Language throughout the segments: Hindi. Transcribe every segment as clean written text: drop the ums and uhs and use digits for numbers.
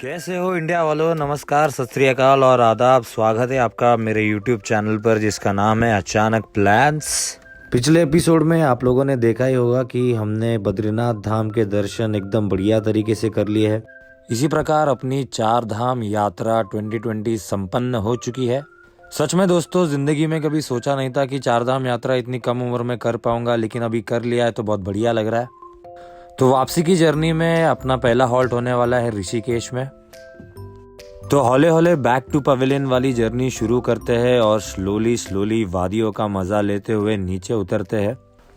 कैसे हो इंडिया वालों। नमस्कार, सत श्री अकाल और आदाब। स्वागत है आपका मेरे YouTube चैनल पर जिसका नाम है अचानक प्लान्स। पिछले एपिसोड में आप लोगों ने देखा ही होगा कि हमने बद्रीनाथ धाम के दर्शन एकदम बढ़िया तरीके से कर लिए हैं। इसी प्रकार अपनी 4 धाम यात्रा 2020 संपन्न हो चुकी है। सच में दोस्तों, जिंदगी में कभी सोचा नहीं था कि 4 धाम यात्रा इतनी कम उम्र में कर पाऊंगा, लेकिन अभी कर लिया है तो बहुत बढ़िया लग रहा है। तो वापसी की जर्नी में अपना पहला हॉल्ट होने वाला है ऋषिकेश में। तो हौले हौले बैक टू पवेलियन वाली जर्नी शुरू करते हैं और स्लोली वादियों का मजा लेते हुए नीचे उतरते हैं।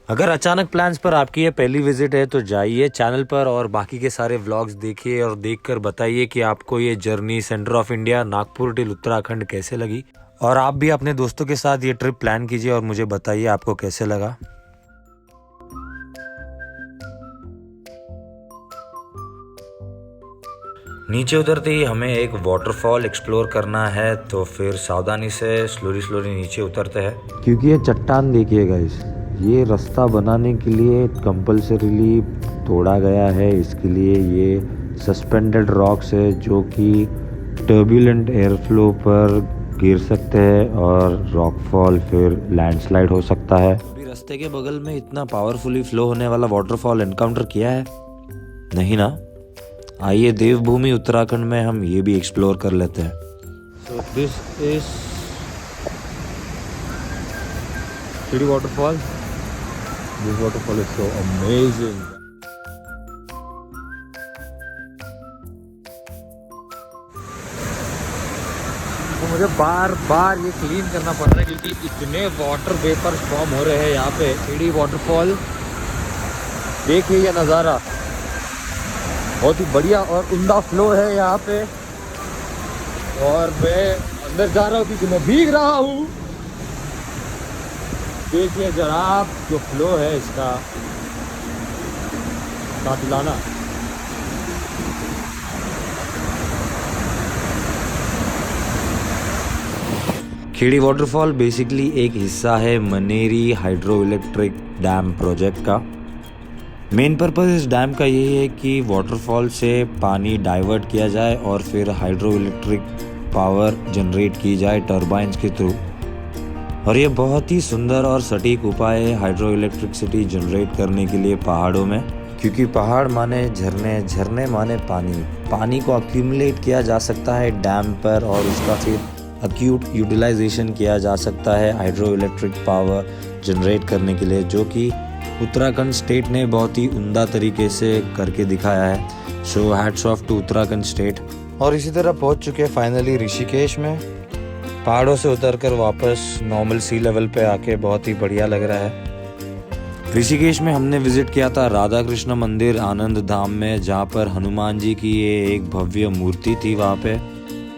अगर अचानक प्लान्स पर आपकी ये पहली विजिट है तो जाइए चैनल पर और बाकी के सारे व्लॉग्स देखिए और देखकर बताइए कि आपको ये journey centre of India Nagpur till Uttarakhand कैसे लगी। और आप भी अपने दोस्तों के साथ ये ट्रिप प्लान कीजिए और मुझे बताइए आपको कैसे लगा। नीचे उतरते ही हमें एक वाटरफॉल एक्सप्लोर करना है, तो फिर सावधानी से स्लोली नीचे उतरते हैं। क्योंकि ये चट्टान देखिए गाइस, ये रास्ता बनाने के लिए कंपल्सरीली तोड़ा गया है। इसके लिए ये सस्पेंडेड रॉक्स है जो कि टर्बुलेंट एयर फ्लो पर गिर सकते हैं और रॉकफॉल फिर लैंडस्लाइड हो सकता है। अभी रास्ते के बगल में इतना पावरफुली फ्लो होने वाला वाटरफॉल एनकाउंटर किया है नहीं ना? आइए देवभूमि उत्तराखंड में हम ये भी एक्सप्लोर कर लेते हैं। सो दिस इज शिडी waterfall. This waterfall is so amazing. तो मुझे बार बार ये क्लीन करना पड़ रहा है क्योंकि इतने वाटर वेपर्स फॉर्म हो रहे हैं यहाँ पे। शिडी वाटरफॉल देखिए ये नज़ारा, बहुत ही बढ़िया और उम्दा फ्लो है यहाँ पे। और मैं अंदर जा रहा हूँ क्योंकि मैं भीग रहा हूँ। देखिए जरा आप जो फ्लो है इसका, कातिलाना। खेड़ी वाटरफॉल बेसिकली एक हिस्सा है मनेरी हाइड्रो इलेक्ट्रिक डैम प्रोजेक्ट का। मेन पर्पस इस डैम का यही है कि वाटरफॉल से पानी डाइवर्ट किया जाए और फिर हाइड्रो इलेक्ट्रिक पावर जनरेट की जाए टर्बाइंस के थ्रू। और ये बहुत ही सुंदर और सटीक उपाय है हाइड्रो इलेक्ट्रिसिटी जनरेट करने के लिए पहाड़ों में, क्योंकि पहाड़ माने झरने, झरने माने पानी। पानी को अक्यूमुलेट किया जा सकता है डैम पर और उसका फिर अक्यूट यूटिलाइजेशन किया जा सकता है हाइड्रो इलेक्ट्रिक पावर जनरेट करने के लिए, जो कि उत्तराखंड स्टेट ने बहुत ही उम्दा तरीके से करके दिखाया है। So hats off to Uttarakhand state. और इसी तरह पहुंच चुके हैं फाइनली ऋषिकेश में। पहाड़ों से उतरकर वापस नॉर्मल सी लेवल पे आके बहुत ही बढ़िया लग रहा है। ऋषिकेश में हमने विजिट किया था राधा कृष्ण मंदिर आनंद धाम में, जहाँ पर हनुमान जी की ये एक भव्य मूर्ति थी वहाँ पे,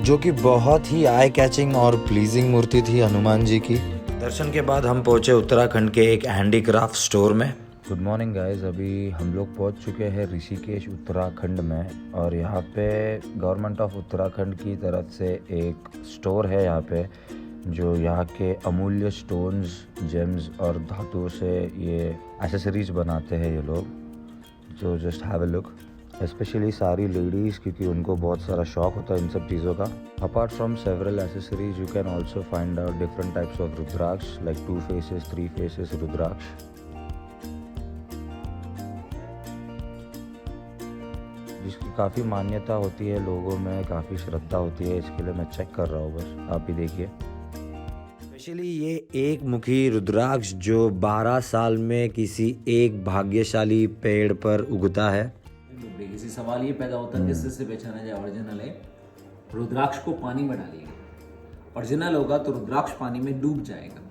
जो कि बहुत ही आई कैचिंग और प्लीजिंग मूर्ति थी हनुमान जी की। दर्शन के बाद हम पहुंचे उत्तराखंड के एक हैंडीक्राफ्ट स्टोर में। गुड मॉर्निंग गाइस, अभी हम लोग पहुंच चुके हैं ऋषिकेश उत्तराखंड में। और यहाँ पे गवर्नमेंट ऑफ उत्तराखंड की तरफ से एक स्टोर है यहाँ पे, जो यहाँ के अमूल्य स्टोन्स, जेम्स और धातुओं से ये एसेसरीज बनाते हैं ये लोग। जो just have a look, specially सारी लेडीज़, क्योंकि उनको बहुत सारा शौक होता है इन सब चीज़ों का। Apart from several accessories you can also find out different types of rudraksha like 2 faces 3 faces rudraksha. जिसकी काफ़ी मान्यता होती है लोगों में, काफ़ी श्रद्धा होती है। इसके लिए मैं चेक कर रहा हूँ, बस आप भी देखिए। स्पेशली ये एक मुखी रुद्राक्ष जो 12 साल में किसी एक भाग्यशाली पेड़ पर उगता है। इसी सवाल ये पैदा होता है किससे से पहचाना जाए ओरिजिनल है। रुद्राक्ष को पानी में डालिएगा, ओरिजिनल होगा तो रुद्राक्ष पानी में डूब जाएगा।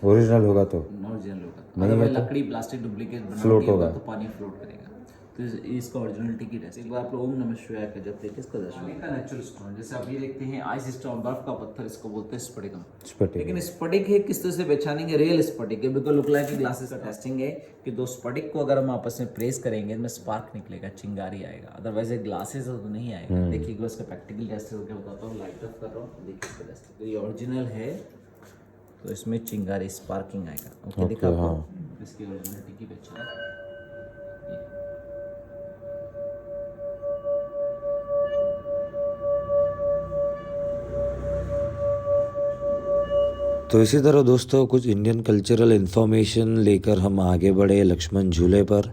ओरिजिनल होगा तो ओरिजिनल होगा, अगर लकड़ी प्लास्टिक डुप्लीकेट बनावटी होगा तो पानी फ्लोट करेगा। तो इसका ओरिजिनल टिकट है। एक बार आप लोग ओम नमः शिवाय का जब देखिए इसका दर्शन का नेचुरल स्टोन, जैसे आप ये देखते हैं आइस स्टोन, बर्फ का पत्थर, इसको बोलते हैं स्फटिकम। लेकिन स्फटिक है किस तरह से पहचानेंगे? रियल स्फटिक है, बिल्कुल लुक लाइक ग्लासेस का टेस्टिंग है कि दो स्फटिक को अगर हम आपस में प्रेस करेंगे इसमें स्पार्क निकलेगा, चिंगारी आएगा। अदरवाइज ग्लासेस तो नहीं आएगा। देखिए इसका प्रैक्टिकल टेस्ट करके बताता हूँ, लाइट ऑफ कर रहा हूँ, देखिए इसका टेस्ट। तो ये ओरिजिनल है तो इसमें चिंगारी स्पार्किंग आएगा। ओके देखा आपको इसकी ओरिजिनलिटी की पहचान। तो इसी तरह दोस्तों कुछ इंडियन कल्चरल इन्फॉर्मेशन लेकर हम आगे बढ़े लक्ष्मण झूले पर।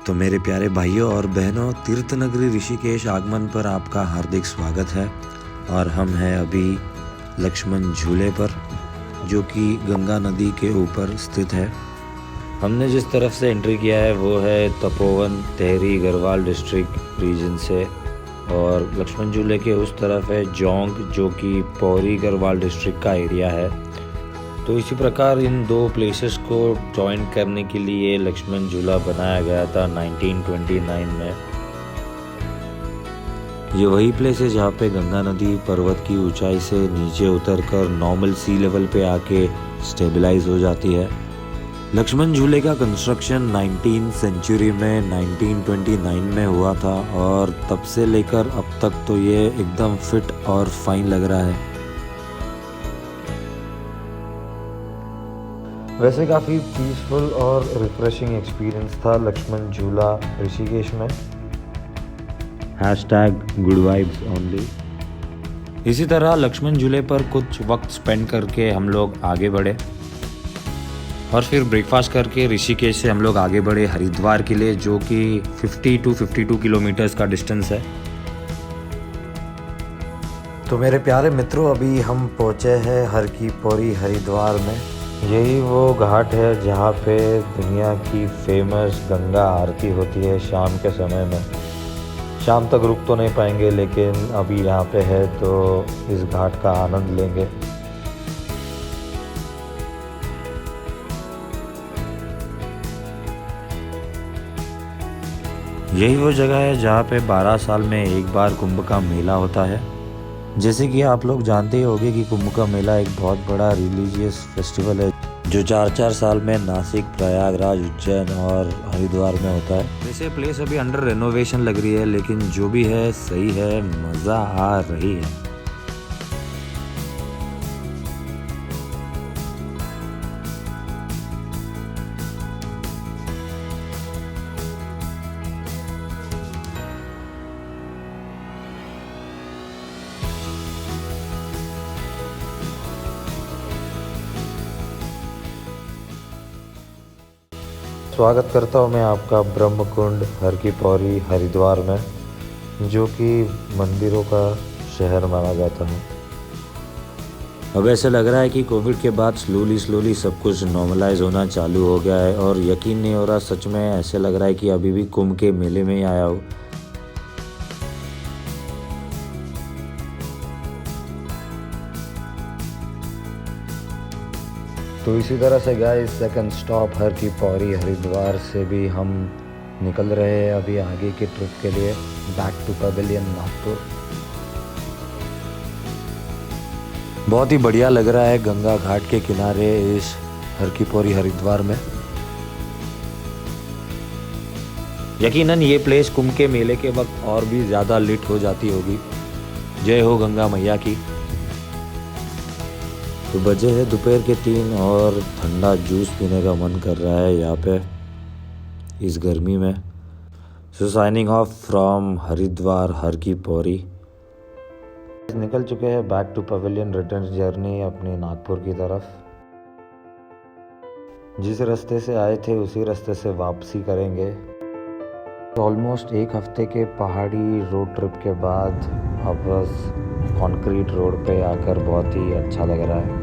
तो मेरे प्यारे भाइयों और बहनों, तीर्थ नगरी ऋषिकेश आगमन पर आपका हार्दिक स्वागत है। और हम हैं अभी लक्ष्मण झूले पर, जो कि गंगा नदी के ऊपर स्थित है। हमने जिस तरफ से एंट्री किया है वो है तपोवन, टेहरी, गढ़वाल डिस्ट्रिक्ट रीजन से, और लक्ष्मण झूले के उस तरफ है जोंग, जो कि पौरी गढ़वाल डिस्ट्रिक्ट का एरिया है। तो इसी प्रकार इन दो प्लेसेस को जॉइन करने के लिए लक्ष्मण झूला बनाया गया था 1929 में। ये वही प्लेस है जहाँ पे गंगा नदी पर्वत की ऊंचाई से नीचे उतरकर नॉर्मल सी लेवल पे आके स्टेबलाइज हो जाती है। लक्ष्मण झूले का कंस्ट्रक्शन 19th सेंचुरी में 1929 में हुआ था, और तब से लेकर अब तक तो ये एकदम फिट और फाइन लग रहा है। वैसे काफ़ी पीसफुल और रिफ्रेशिंग एक्सपीरियंस था लक्ष्मण झूला ऋषिकेश में। #good vibes only। इसी तरह लक्ष्मण झूले पर कुछ वक्त स्पेंड करके हम लोग आगे बढ़े, और फिर ब्रेकफास्ट करके ऋषिकेश से हम लोग आगे बढ़े हरिद्वार के लिए, जो कि 50 to 52 किलोमीटर्स का डिस्टेंस है। तो मेरे प्यारे मित्रों, अभी हम पहुँचे हैं हर की पौड़ी हरिद्वार में। यही वो घाट है जहाँ पे दुनिया की फेमस गंगा आरती होती है शाम के समय में। शाम तक रुक तो नहीं पाएंगे, लेकिन अभी यहाँ पे है तो इस घाट का आनंद लेंगे। यही वो जगह है जहाँ पे 12 साल में एक बार कुंभ का मेला होता है। जैसे कि आप लोग जानते ही होंगे कि कुंभ का मेला एक बहुत बड़ा रिलीजियस फेस्टिवल है, जो 4-4 साल में नासिक, प्रयागराज, उज्जैन और हरिद्वार में होता है। वैसे प्लेस अभी अंडर रेनोवेशन लग रही है, लेकिन जो भी है सही है, मज़ा आ रही है। स्वागत करता हूँ मैं आपका ब्रह्म कुंड हर की पौड़ी हरिद्वार में, जो कि मंदिरों का शहर माना जाता है। अब ऐसे लग रहा है कि कोविड के बाद स्लोली सब कुछ नॉर्मलाइज होना चालू हो गया है, और यकीन नहीं हो रहा, सच में ऐसे लग रहा है कि अभी भी कुंभ के मेले में ही आया हो। तो इसी तरह से गाइस, सेकंड स्टॉप हर की पौड़ी हरिद्वार से भी हम निकल रहे हैं अभी आगे की ट्रिप के लिए, बैक टू पवेलियन नागपुर। बहुत ही बढ़िया लग रहा है गंगा घाट के किनारे इस हर की पौड़ी हरिद्वार में। यकीनन ये प्लेस कुंभ के मेले के वक्त और भी ज़्यादा लिट हो जाती होगी। जय हो गंगा मैया की। तो बजे है दोपहर के 3 और ठंडा जूस पीने का मन कर रहा है यहाँ पे इस गर्मी में। So signing off from Haridwar Har Ki Pauri. निकल चुके हैं back to pavilion return journey अपनी नागपुर की तरफ। जिस रास्ते से आए थे उसी रास्ते से वापसी करेंगे। ऑलमोस्ट एक हफ्ते के पहाड़ी रोड ट्रिप के बाद वापस कंक्रीट रोड पे आकर बहुत ही अच्छा लग रहा है।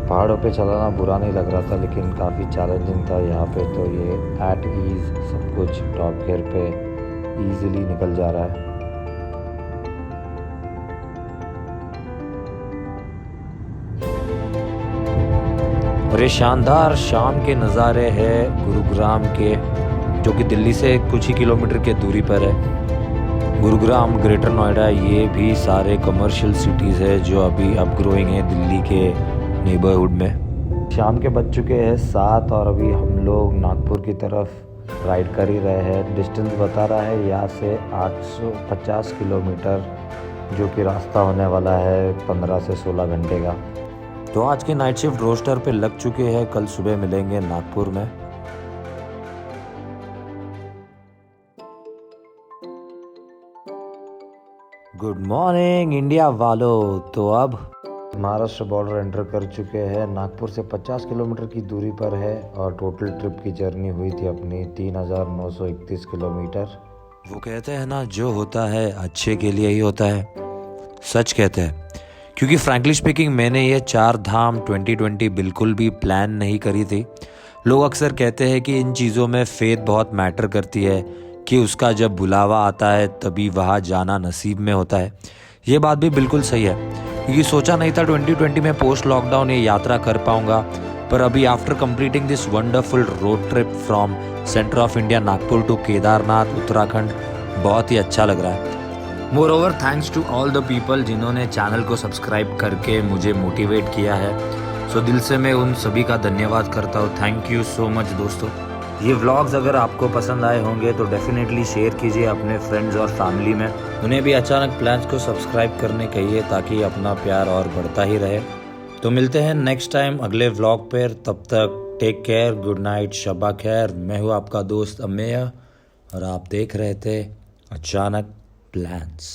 पहाड़ों पे चलाना बुरा नहीं लग रहा था, लेकिन काफ़ी चैलेंजिंग था यहाँ पे। तो ये एट ईज़ सब कुछ टॉप गियर पे ईजिली निकल जा रहा है। और ये शानदार शाम के नज़ारे हैं गुरुग्राम के, जो कि दिल्ली से कुछ ही किलोमीटर के दूरी पर है। गुरुग्राम, ग्रेटर नोएडा, ये भी सारे कमर्शियल सिटीज़ है जो अभी अब ग्रोइंग है दिल्ली के नेबरहुड में। शाम के बज चुके हैं 7 और अभी हम लोग नागपुर की तरफ राइड कर ही रहे हैं। डिस्टेंस बता रहा है यहाँ से 850 किलोमीटर, जो कि रास्ता होने वाला है 15 से 16 घंटे का। तो आज के नाइट शिफ्ट रोस्टर पे लग चुके हैं, कल सुबह मिलेंगे नागपुर में। गुड मॉर्निंग इंडिया वालों। तो अब महाराष्ट्र बॉर्डर एंटर कर चुके हैं। नागपुर से 50 किलोमीटर की दूरी पर है और टोटल ट्रिप की जर्नी हुई थी अपनी 3931 किलोमीटर। वो कहते हैं ना, जो होता है अच्छे के लिए ही होता है। सच कहते हैं, क्योंकि फ्रैंकली स्पीकिंग मैंने ये 4 धाम 2020 बिल्कुल भी प्लान नहीं करी थी। लोग अक्सर कहते हैं कि इन चीज़ों में फेथ बहुत मैटर करती है, कि उसका जब बुलावा आता है तभी वहाँ जाना नसीब में होता है। ये बात भी बिल्कुल सही है, क्योंकि सोचा नहीं था 2020 में पोस्ट लॉकडाउन ये यात्रा कर पाऊंगा, पर अभी after completing this wonderful road trip from centre of India Nagpur to Kedarnath Uttarakhand बहुत ही अच्छा लग रहा है। Moreover thanks to all the people जिन्होंने चैनल को सब्सक्राइब करके मुझे मोटिवेट किया है। सो दिल से मैं उन सभी का धन्यवाद करता हूँ। थैंक यू सो मच दोस्तों। ये व्लॉग्स अगर आपको पसंद आए होंगे तो डेफिनेटली शेयर कीजिए अपने फ्रेंड्स और फैमिली में। उन्हें भी अचानक प्लान्स को सब्सक्राइब करने कहिए, ताकि अपना प्यार और बढ़ता ही रहे। तो मिलते हैं नेक्स्ट टाइम अगले व्लॉग पर। तब तक टेक केयर, गुड नाइट, शब्बा खैर। मैं हूँ आपका दोस्त अमेय और आप देख रहे थे अचानक प्लान्स।